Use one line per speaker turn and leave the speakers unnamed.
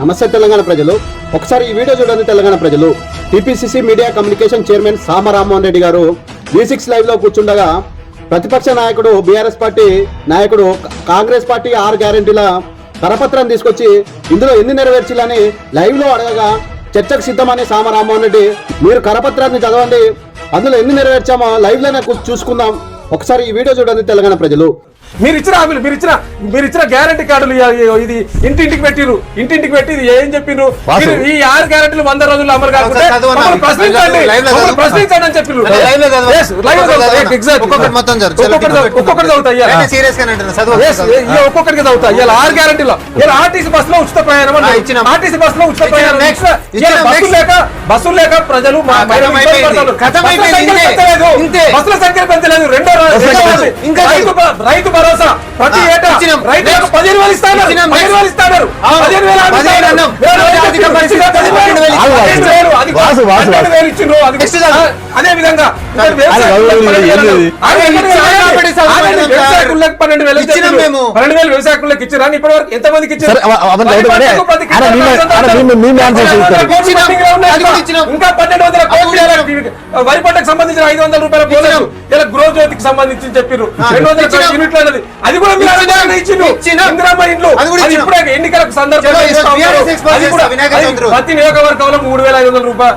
నమస్తే తెలంగాణ ప్రజలు, ఒకసారి ఈ వీడియో చూడండి. తెలంగాణ ప్రజలు, టీపీసీసీ మీడియా కమ్యూనికేషన్ చైర్మన్ సామ రామ్మోహన్ రెడ్డి గారు V6 లైవ్ లో కూర్చుండగా ప్రతిపక్ష నాయకుడు బీఆర్ఎస్ పార్టీ నాయకుడు కాంగ్రెస్ పార్టీ 6 గ్యారెంటీల కరపత్రం తీసుకొచ్చి ఇందులో ఎన్ని నెరవేర్చాలని లైవ్ లో అడగగా చర్చకు సిద్ధమని సామ రామ్మోహన్ రెడ్డి, మీరు కరపత్రాన్ని చదవండి, అందులో ఎన్ని నెరవేర్చామో లైవ్ లోనే చూసుకుందాం. ఒకసారి ఈ వీడియో చూడండి తెలంగాణ ప్రజలు.
మీరు ఇచ్చిన గ్యారంటీ కార్డులు ఇది ఇంటింటికి పెట్టిరు. ఇంటింటికి పెట్టి ఏం చెప్పిరు? ఈ 6 గ్యారంటీలు 100 రోజుల్లో అమలు కాకుండా ప్రశ్నించండి అని చెప్పిరు. ఒక్కొక్కటి చదువుతా. ఇలా 6 గ్యారంటీలో ఇలా ఆర్టీసీ బస్ లో ఉచిత ప్రయాణం, ఆర్టీసీ బస్ లో ఉచిత ప్రయాణం, బస్సులు లేక ప్రజలు బస్సుల సంఖ్య పెంచలేదు. రెండో రైతు భరోసా ప్రతి ఏటా రైతులకు 15,000 ఇస్తారు. అదే విధంగా 12,000 వ్యవసాయకులకు ఇచ్చారు. ఇప్పటి వరకు ఎంత మందికి ఇచ్చారు? ఇంకా 1,200 కోట్లు వరి పంటకు సంబంధించిన 500 రూపాయల బోనస్, ఇలా గృహ జ్యోతికి సంబంధించి చెప్పారు 200 యూనిట్లు అన్నది. అది కూడా మీరు ఇందిరమ్మ ఇండ్లు ఇప్పుడే ఎన్నికలకు సందర్భంగా ప్రతి నియోజకవర్గంలో 3,500 రూపాయలు